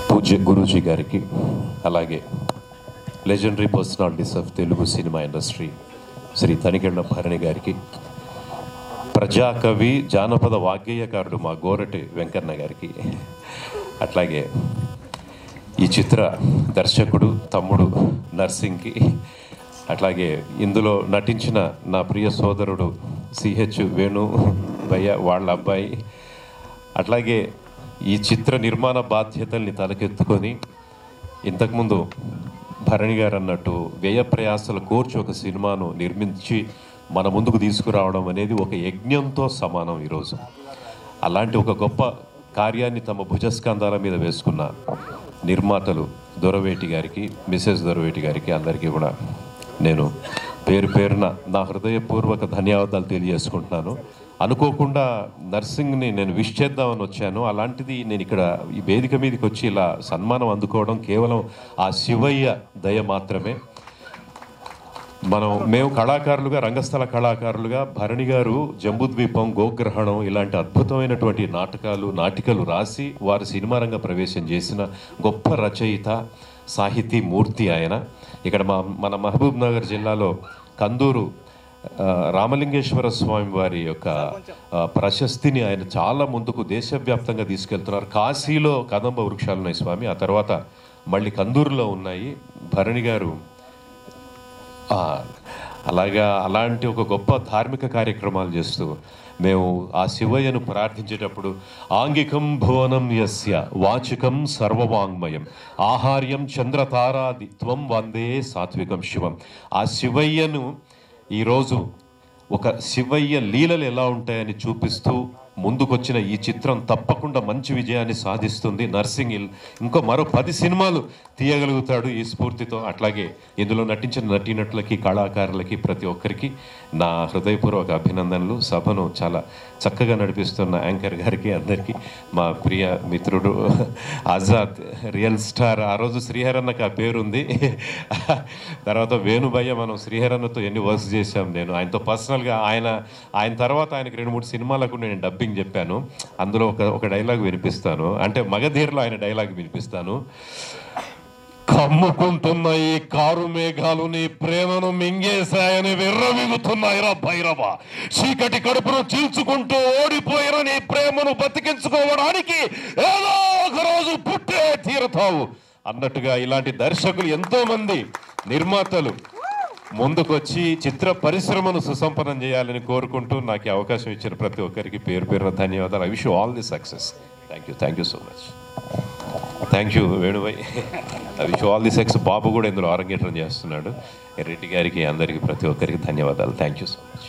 పూజ్య గురూజీ గారికి, అలాగే legendary personalities of Telugu cinema industry Shri Tanikella Bharani గారికి, ప్రజాకవి జానపద వాగ్గేయకారుడు మా గోరటి వెంకన్న గారికి, అట్లాగే ఈ చిత్ర దర్శకుడు తమ్ముడు నర్సింగ్కి, అట్లాగే ఇందులో నటించిన నా ప్రియ సోదరుడు సిహెచ్ వేణు భయ్య వాళ్ళ అబ్బాయి, అట్లాగే ఈ చిత్ర నిర్మాణ బాధ్యతల్ని తలకెత్తుకొని ఇంతకుముందు భరణి గారు అన్నట్టు వ్యయ ప్రయాసలు కోర్చి ఒక సినిమాను నిర్మించి మన ముందుకు తీసుకురావడం అనేది ఒక యజ్ఞంతో సమానం. ఈరోజు అలాంటి ఒక గొప్ప కార్యాన్ని తమ భుజస్కంధాల మీద వేసుకున్న నిర్మాతలు దొరవేటి గారికి, మిసెస్ దొరవేటి గారికి అందరికీ కూడా నేను పేరు పేరున నా హృదయపూర్వక ధన్యవాదాలు తెలియజేసుకుంటున్నాను. అనుకోకుండా నర్సింగ్ని నేను విష్ చేద్దామని వచ్చాను. అలాంటిది నేను ఇక్కడ ఈ వేదిక మీదకి వచ్చి ఇలా సన్మానం అందుకోవడం కేవలం ఆ శివయ్య దయ మాత్రమే. మేము కళాకారులుగా, రంగస్థల కళాకారులుగా భరణి గారు జంబుద్వీపం, గోగ్రహణం ఇలాంటి అద్భుతమైనటువంటి నాటికలు రాసి వారు సినిమా రంగ ప్రవేశం చేసిన గొప్ప రచయిత, సాహితీ మూర్తి ఆయన. ఇక్కడ మన మహబూబ్ నగర్ జిల్లాలో కందూరు రామలింగేశ్వర స్వామి వారి యొక్క ప్రశస్తిని ఆయన చాలా ముందుకు దేశవ్యాప్తంగా తీసుకెళ్తున్నారు. కాశీలో కదంబ వృక్షాలు ఉన్నాయి స్వామి, ఆ తర్వాత మళ్ళీ కందూరులో ఉన్నాయి. భరణి గారు అలాంటి ఒక గొప్ప ధార్మిక కార్యక్రమాలు చేస్తూ మేము ఆ శివయ్యను ప్రార్థించేటప్పుడు ఆంగికం భువనం యస్య వాచికం సర్వవాంగ్మయం ఆహార్యం చంద్రతారాది త్వం వందే సాత్వికం శివం. ఆ శివయ్యను ఈరోజు ఒక శివయ్య లీలలు ఎలా ఉంటాయని చూపిస్తూ ముందుకొచ్చిన ఈ చిత్రం తప్పకుండా మంచి విజయాన్ని సాధిస్తుంది. నర్సింగ్ ఇంకో మరో 10 సినిమాలు తీయగలుగుతాడు ఈ స్ఫూర్తితో. అట్లాగే ఇందులో నటించిన నటీనటులకి, కళాకారులకి ప్రతి ఒక్కరికి నా హృదయపూర్వక అభినందనలు. సభను చాలా చక్కగా నడిపిస్తున్న యాంకర్ గారికి అందరికీ, మా ప్రియ మిత్రుడు ఆజాద్ రియల్ స్టార్, ఆ రోజు శ్రీహరన్నకు ఆ పేరుంది, తర్వాత వేణుభయ్య, మనం శ్రీహరన్నతో ఎన్ని వర్క్స్ చేశాం. నేను ఆయనతో పర్సనల్గా ఆయన తర్వాత ఆయనకి 2-3 సినిమాలకు నేను డబ్బింగ్ చెప్పాను. అందులో ఒక డైలాగ్ వినిపిస్తాను, అంటే మగధీరలో ఆయన డైలాగ్ వినిపిస్తాను. కమ్ముకుంటున్న ఈ కారు మేఘాలు నీ ప్రేమను మింగేశాయని విర్రవిగుతున్నాయిరా భైరవ, చీకటి కడుపును చీల్చుకుంటూ ఓడిపోయిన నీ ప్రేమను బతికించుకోవడానికి ఏదో ఒక రోజు పుట్టే తీరుతావు అన్నట్టుగా ఇలాంటి దర్శకులు ఎంతో మంది, నిర్మాతలు ముందుకొచ్చి చిత్ర పరిశ్రమను సుసంపన్నం చేయాలని కోరుకుంటూ నాకు అవకాశం ఇచ్చిన ప్రతి ఒక్కరికి పేరు పేరున ధన్యవాదాలు. I wish you all the success. Thank you so much. Thank you Venubhai. I wish you all the success. Babu కూడా ఇందులో ఆరంగేట్రం చేస్తున్నాడు. రెడ్డి గారికి, అందరికీ, ప్రతి ఒక్కరికి ధన్యవాదాలు. Thank you so much.